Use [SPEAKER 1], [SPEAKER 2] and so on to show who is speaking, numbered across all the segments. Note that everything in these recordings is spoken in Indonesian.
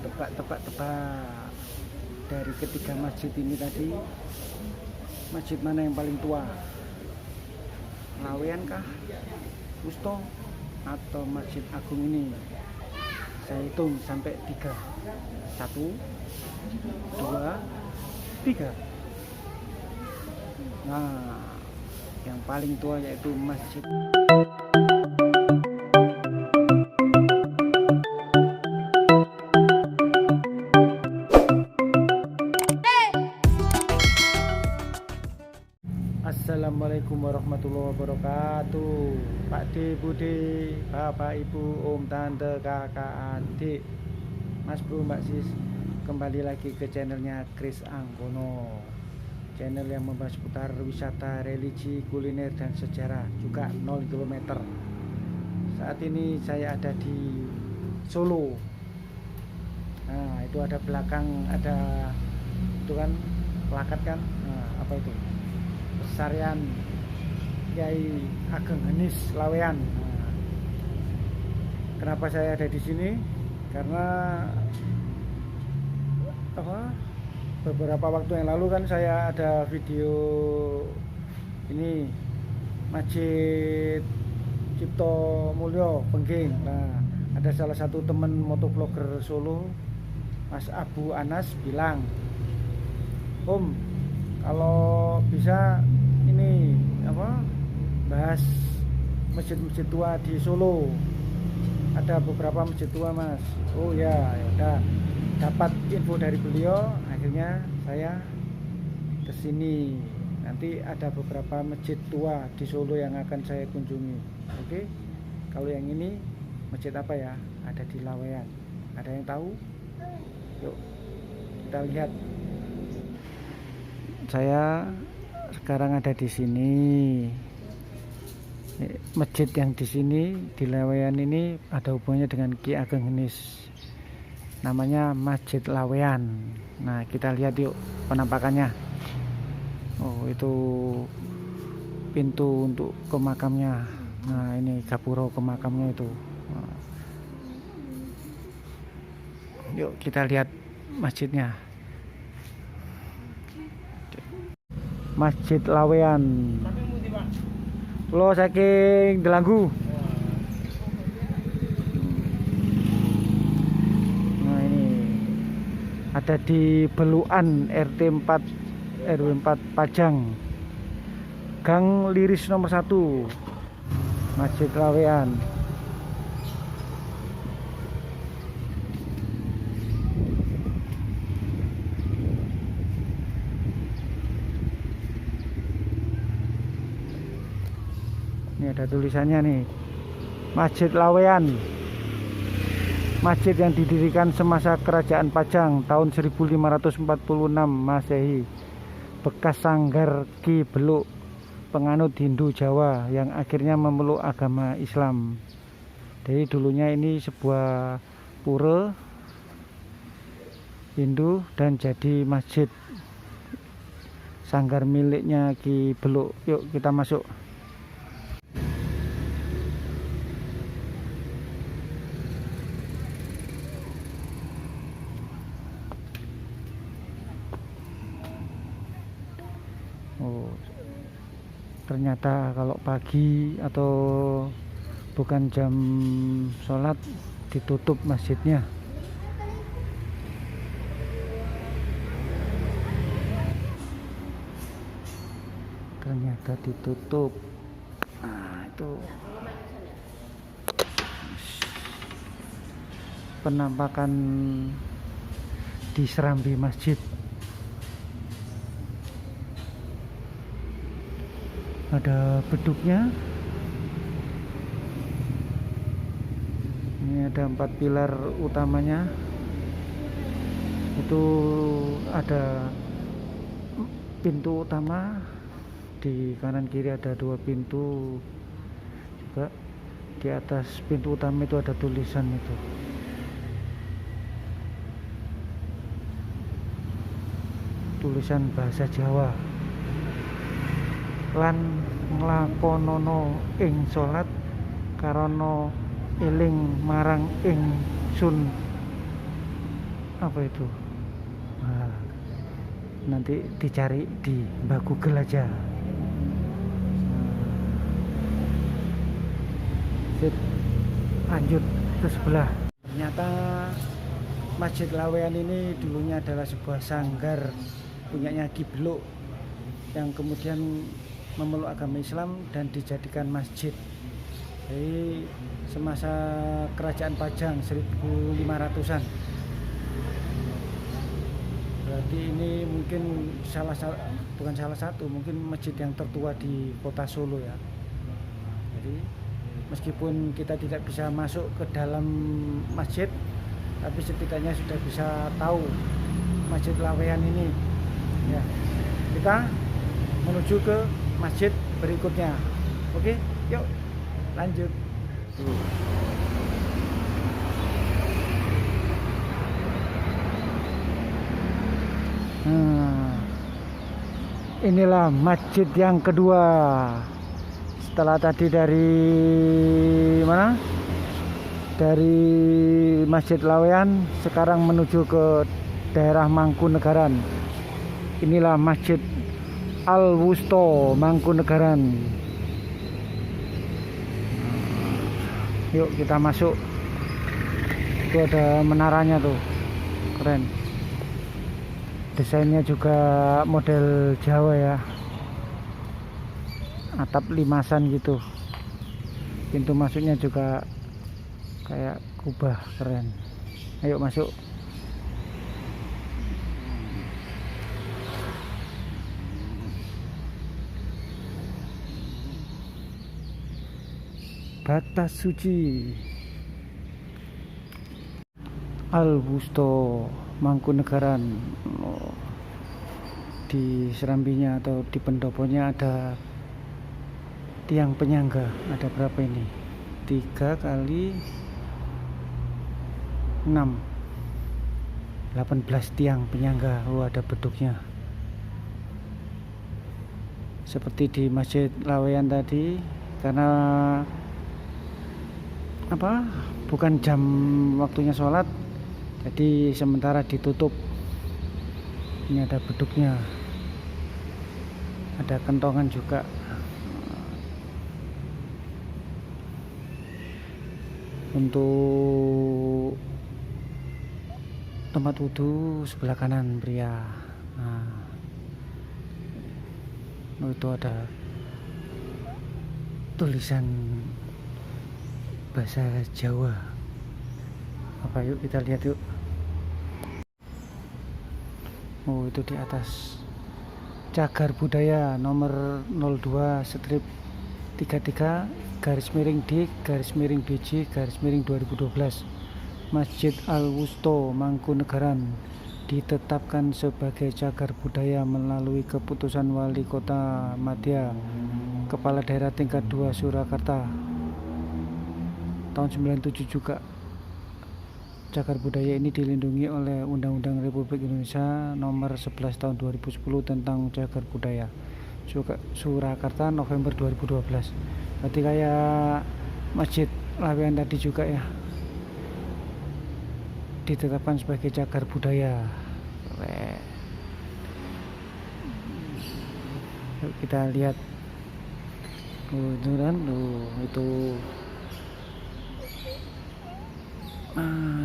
[SPEAKER 1] tebak dari ketiga masjid ini tadi, masjid mana yang paling tua? Laweyan kah, Kusto, atau Masjid Agung ini? Saya hitung sampai 3. 1, 2, 3. Nah, yang paling tua yaitu Masjid. Assalamualaikum warahmatullahi wabarakatuh. Pak D, Bude, Bapak, Ibu, Om, Tante, Kakak, Adik, Mas Bro, Mbak Sis, kembali lagi ke channelnya Kris Anggono, channel yang membahas seputar wisata, religi, kuliner, dan sejarah, juga 0 km. Saat ini saya ada di Solo. Nah, itu ada belakang, ada itu kan plakat kan, nah, apa itu? Pesarian Kyai Ageng Henis Laweyan. Nah, kenapa saya ada di sini? Karena beberapa waktu yang lalu kan saya ada video ini Masjid Cipto Mulyo Pengging. Nah, ada salah satu teman motovlogger Solo, Mas Abu Anas, bilang, Om, kalau bisa ini bahas masjid-masjid tua di Solo. Ada beberapa masjid tua, Mas. Oh ya, udah dapat info dari beliau, akhirnya saya kesini. Nanti ada beberapa masjid tua di Solo yang akan saya kunjungi. Oke, kalau yang ini masjid apa ya? Ada di Laweyan. Ada yang tahu? Yuk kita lihat. Saya sekarang ada di sini. Masjid yang di sini di Laweyan ini ada hubungannya dengan Ki Ageng Henis. Namanya Masjid Laweyan. Nah, kita lihat yuk penampakannya. Oh, itu pintu untuk ke makamnya. Nah, ini gapuro ke makamnya itu. Nah, yuk kita lihat masjidnya. Masjid Laweyan. Lo saking Delanggu. Nah, ini ada di Beluan RT 4 RW 4 Pajang, Gang Liris nomor 1, Masjid Laweyan. Ini ada tulisannya nih, Masjid Laweyan, masjid yang didirikan semasa Kerajaan Pajang tahun 1546 Masehi, bekas sanggar Ki Beluk, penganut Hindu Jawa yang akhirnya memeluk agama Islam. Jadi dulunya ini sebuah pura Hindu dan jadi masjid sanggar miliknya Ki Beluk. Yuk kita masuk. Oh, ternyata kalau pagi atau bukan jam sholat ditutup masjidnya. Ternyata ditutup. Nah, itu penampakan di serambi masjid. Ada beduknya. Ini ada 4 pilar utamanya. Itu ada pintu utama, di kanan kiri ada 2 pintu juga. Di atas pintu utama itu ada tulisan itu. Tulisan bahasa Jawa. Lan nglakonono ing salat karana eling marang ingsun. apa itu? Nah, nanti dicari di Mbak Google aja. Sip, lanjut ke sebelah. Ternyata Masjid Laweyan ini dulunya adalah sebuah sanggar punyanya Ki Beluk yang kemudian memeluk agama Islam dan dijadikan masjid. Jadi semasa kerajaan Pajang 1500-an. Berarti ini mungkin bukan salah satu, mungkin masjid yang tertua di kota Solo ya. Jadi meskipun kita tidak bisa masuk ke dalam masjid, tapi setidaknya sudah bisa tahu Masjid Laweyan ini ya. Kita menuju ke masjid berikutnya. Oke, yuk lanjut. Nah, inilah masjid yang kedua. Setelah tadi dari mana? Dari Masjid Laweyan, sekarang menuju ke daerah Mangkunegaran. Inilah Masjid Al-Wusto Mangkunegaran. Yuk kita masuk. Itu ada menaranya tuh, keren. Desainnya juga model Jawa ya, atap limasan gitu. Pintu masuknya juga kayak kubah, keren. Ayo masuk. Batas suci Al-Wusto Mangkunegaran. Di serambinya atau di pendoponya ada tiang penyangga. Ada berapa ini? 3 kali 6, 18 tiang penyangga. Oh, ada beduknya seperti di Masjid Laweyan tadi. Karena apa, bukan jam waktunya sholat, jadi sementara ditutup. Ini ada beduknya, ada kentongan juga. Untuk tempat wudhu sebelah kanan pria. Nah, itu ada tulisan bahasa Jawa. Apa, yuk kita lihat yuk. Oh, itu di atas Cagar Budaya nomor 02-33-D-BJ-2012 Masjid Al-Wusto Mangkunegaran ditetapkan sebagai cagar budaya melalui keputusan Wali Kota Madya Kepala Daerah tingkat 2 Surakarta tahun 97 juga. Cagar budaya ini dilindungi oleh Undang-Undang Republik Indonesia nomor 11 tahun 2010 tentang cagar budaya Surakarta November 2012. Berarti kayak Masjid Laweyan tadi juga ya, ditetapkan sebagai cagar budaya. Yuk kita lihat. Itu kan, itu.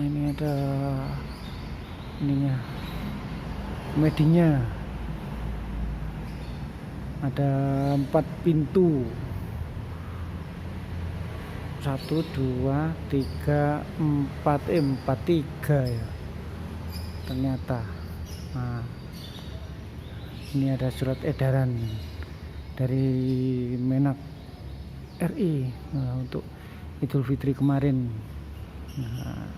[SPEAKER 1] Ini ada ininya, medinya. Ada 4 pintu. 1, 2, 3, 4, 3 ya. Ternyata. Nah, ini ada surat edaran dari Menak RI untuk Idul Fitri kemarin. Nah,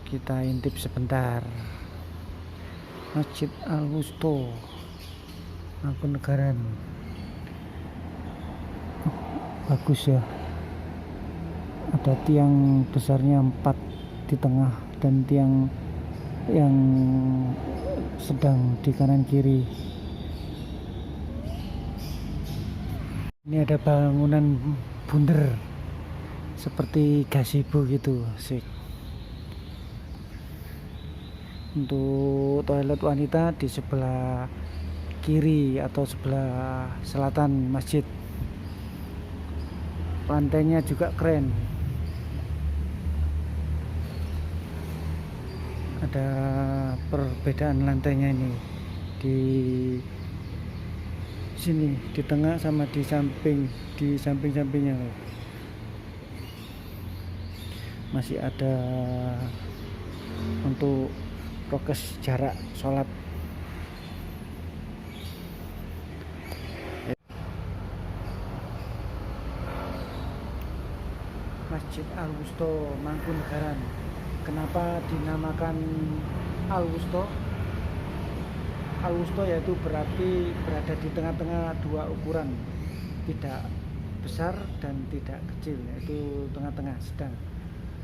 [SPEAKER 1] kita intip sebentar. Masjid Al-Wusto Mangkunegaran. Bagus ya. Ada tiang besarnya 4 di tengah dan tiang yang sedang di kanan kiri. Ini ada bangunan bundar seperti gazebo gitu, sih. Untuk toilet wanita di sebelah kiri atau sebelah selatan masjid. Lantainya juga keren. Ada perbedaan lantainya ini di sini, di tengah sama di samping-sampingnya masih ada untuk prokes jarak sholat. Masjid Al-Wusto Mangkunegaran. Kenapa dinamakan Al-Wusto? Al-Wusto yaitu berarti berada di tengah-tengah dua ukuran, tidak besar dan tidak kecil, yaitu tengah-tengah sedang.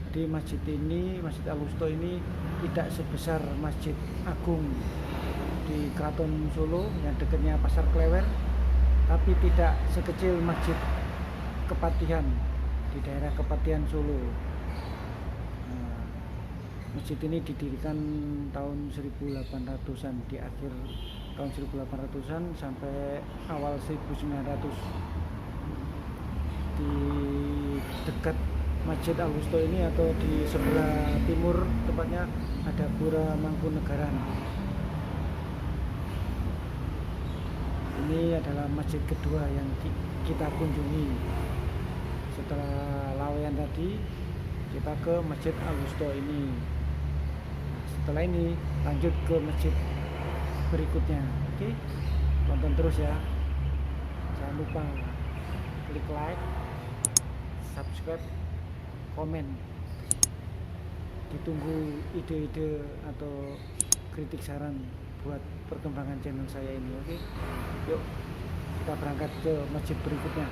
[SPEAKER 1] Jadi masjid ini, Masjid Al-Wusto ini tidak sebesar Masjid Agung di Keraton Solo yang dekatnya Pasar Klewer, tapi tidak sekecil Masjid Kepatihan di daerah Kepatihan Solo. Masjid ini didirikan tahun 1800-an, di akhir tahun 1800-an sampai awal 1900. Di dekat Masjid Al-Wusto ini atau di sebelah timur tepatnya ada Pura Mangkunegaran. Ini adalah masjid kedua yang kita kunjungi. Setelah Laweyan tadi, kita ke Masjid Al-Wusto ini. Setelah ini lanjut ke masjid berikutnya. Oke, tonton terus ya. Jangan lupa klik like, subscribe, komen. Ditunggu ide-ide atau kritik saran buat perkembangan channel saya ini. Oke, yuk kita berangkat ke masjid berikutnya.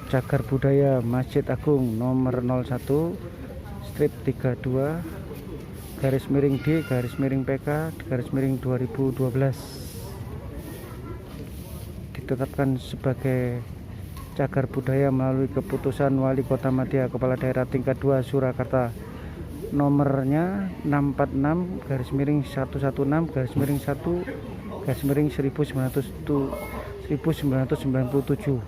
[SPEAKER 1] Cagar Budaya Masjid Agung nomor 01 strip 32 garis miring D garis miring PK garis miring 2012 ditetapkan sebagai cagar budaya melalui keputusan Wali Kota Madia Kepala Daerah tingkat 2 Surakarta nomornya 646 garis miring 116 garis miring 1 garis miring 1997.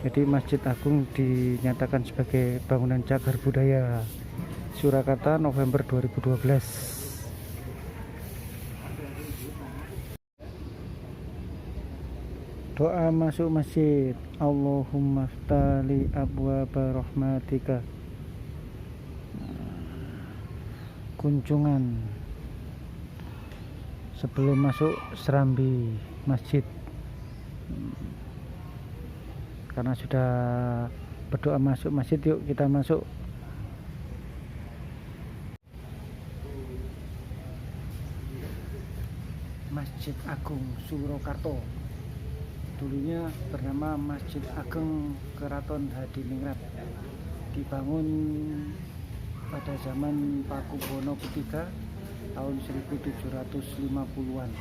[SPEAKER 1] Jadi Masjid Agung dinyatakan sebagai bangunan cagar budaya Surakarta November 2012. Doa masuk masjid. Allahumma ftali abwaba rahmatika. Kunjungan sebelum masuk serambi masjid. Karena sudah berdoa masuk masjid, yuk kita masuk. Masjid Agung Surakarta, dulunya bernama Masjid Ageng Keraton Hadiningrat, dibangun pada zaman Pakubono III tahun 1750-an.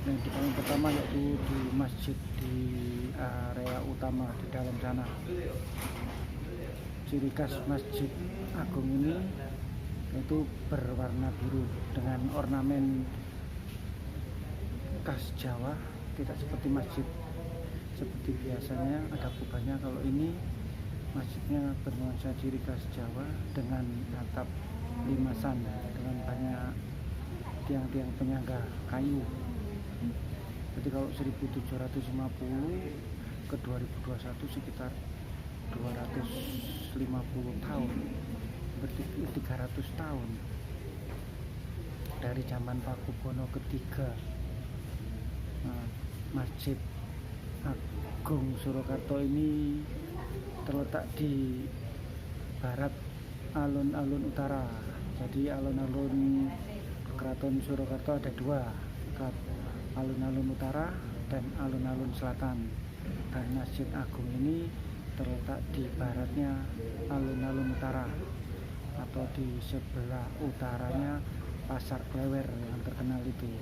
[SPEAKER 1] Yang dibangun pertama yaitu di masjid di area utama di dalam sana. Ciri khas Masjid Agung ini yaitu berwarna biru dengan ornamen khas Jawa, tidak seperti masjid seperti biasanya ada kubahnya. Kalau ini masjidnya bernuansa ciri khas Jawa dengan atap limasan dengan banyak tiang-tiang penyangga kayu. Jadi kalau 1750 ke 2021 sekitar 250 tahun, berarti 300 tahun dari zaman Pakubono III. Nah, Masjid Agung Surakarta ini terletak di barat alun-alun utara. Jadi alun-alun Keraton Surakarta ada dua, alun-alun utara dan alun-alun selatan, dan Masjid Agung ini terletak di baratnya alun-alun utara atau di sebelah utaranya Pasar Klewer yang terkenal itu.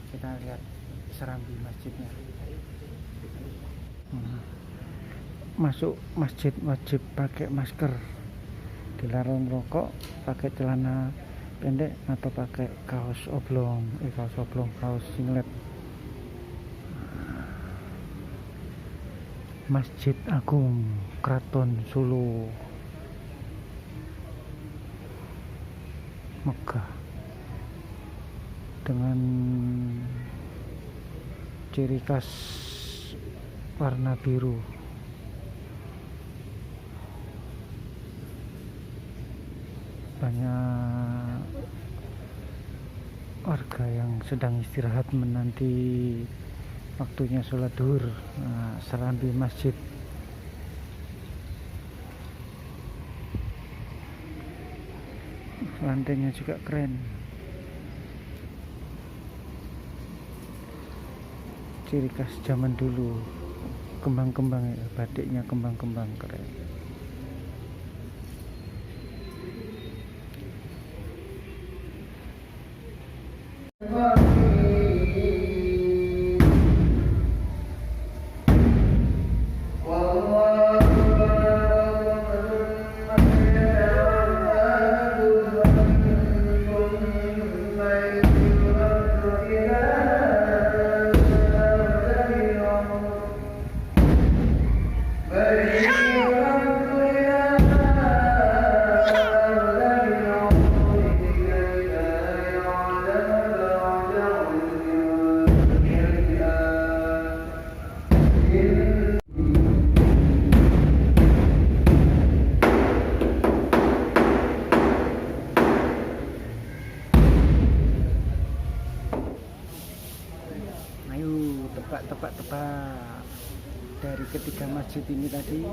[SPEAKER 1] Kita lihat serambi masjidnya. Masuk masjid wajib pakai masker, dilarang merokok, pakai celana pendek atau pakai kaos oblong, kaos singlet. Masjid Agung Kraton Solo, megah dengan ciri khas warna biru. Banyak warga yang sedang istirahat menanti waktunya sholat duhur. Serambi masjid. Lantainya juga keren. Ciri khas zaman dulu. Kembang-kembang ya, batiknya kembang-kembang keren. Tebak dari ketiga masjid ini tadi,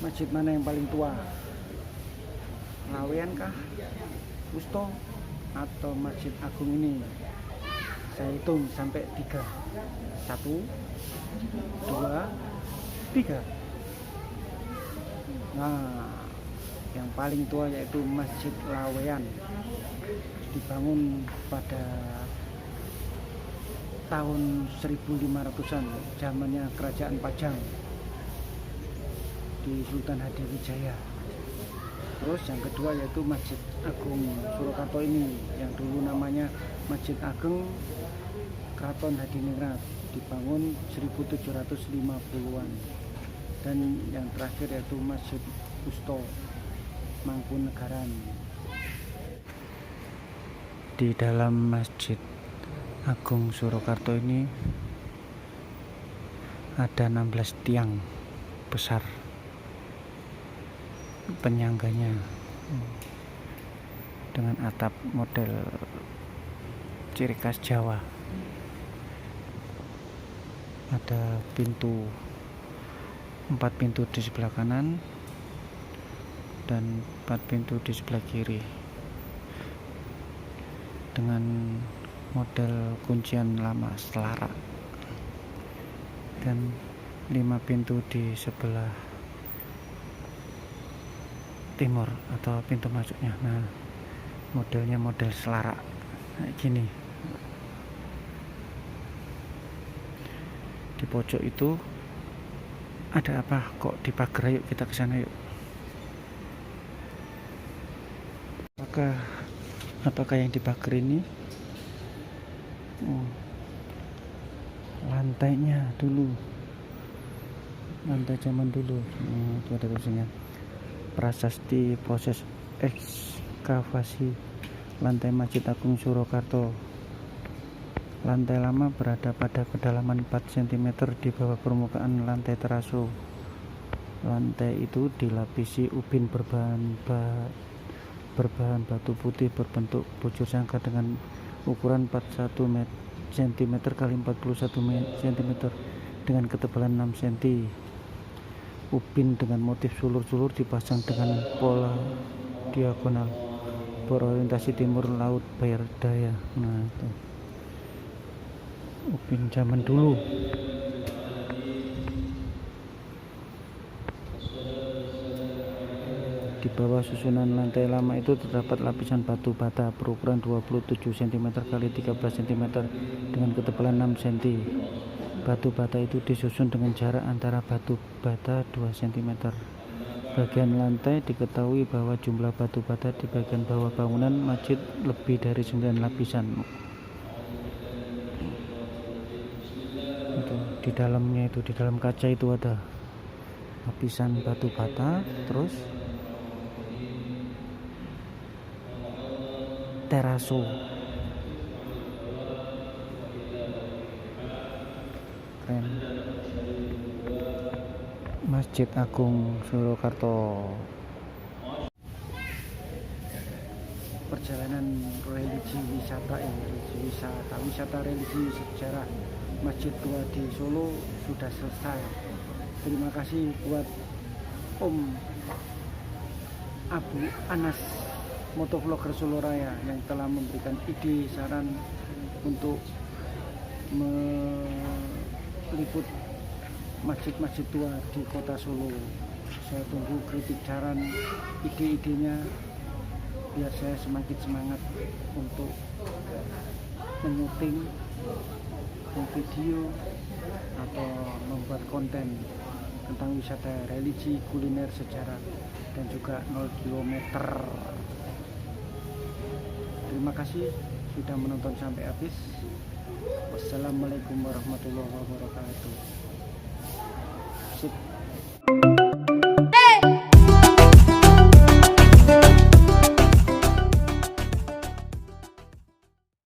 [SPEAKER 1] masjid mana yang paling tua? Lawean kah, Usto, atau Masjid Agung ini? Saya hitung sampai 3. 1, 2, 3. Nah, yang paling tua yaitu Masjid Lawean, dibangun pada tahun 1500-an, zamannya Kerajaan Pajang di Sultan Hadiwijaya. Terus yang kedua yaitu Masjid Agung Surakarta ini, yang dulu namanya Masjid Agung Kraton Hadiningrat, dibangun 1750-an. Dan yang terakhir yaitu Masjid Usto Mangkunegaran. Di dalam Masjid Agung Surakarta ini ada 16 tiang besar penyangganya dengan atap model ciri khas Jawa. Ada 4 pintu di sebelah kanan dan 4 pintu di sebelah kiri dengan model kuncian lama selarak, dan 5 pintu di sebelah timur atau pintu masuknya. Nah, modelnya model selarak kayak gini. Di pojok itu ada apa kok di pagar? Yuk kita ke sana yuk. Apakah yang di pagar ini? Lantainya dulu, lantai zaman dulu. Itu ada tulisannya prasasti proses ekskavasi lantai Masjid Agung Surakarta. Lantai lama berada pada kedalaman 4 cm di bawah permukaan lantai terasu. Lantai itu dilapisi ubin berbahan batu putih berbentuk bujur sangkar dengan ukuran 41 cm x 41 cm dengan ketebalan 6 cm. Ubin dengan motif sulur-sulur dipasang dengan pola diagonal berorientasi timur laut Bayar Daya. Nah, itu ubin zaman dulu. Di bawah susunan lantai lama itu terdapat lapisan batu bata berukuran 27 cm x 13 cm dengan ketebalan 6 cm. Batu bata itu disusun dengan jarak antara batu bata 2 cm. Bagian lantai diketahui bahwa jumlah batu bata di bagian bawah bangunan masjid lebih dari 9 lapisan. Itu di dalamnya itu, di dalam kaca itu ada lapisan batu bata, terus teraso. Keren. Masjid Agung Surakarta. Perjalanan religi wisata wisata religi sejarah Masjid Tua di Solo sudah selesai. Terima kasih buat Om Abu Anas, motovlogger Solo Raya, yang telah memberikan ide saran untuk meliput masjid-masjid tua di kota Solo. Saya tunggu kritik saran, ide-idenya, biar saya semakin semangat untuk menyuting video atau membuat konten tentang wisata religi, kuliner, sejarah, dan juga 0 km. Terima kasih sudah menonton sampai habis. Wassalamualaikum warahmatullahi wabarakatuh. Sip.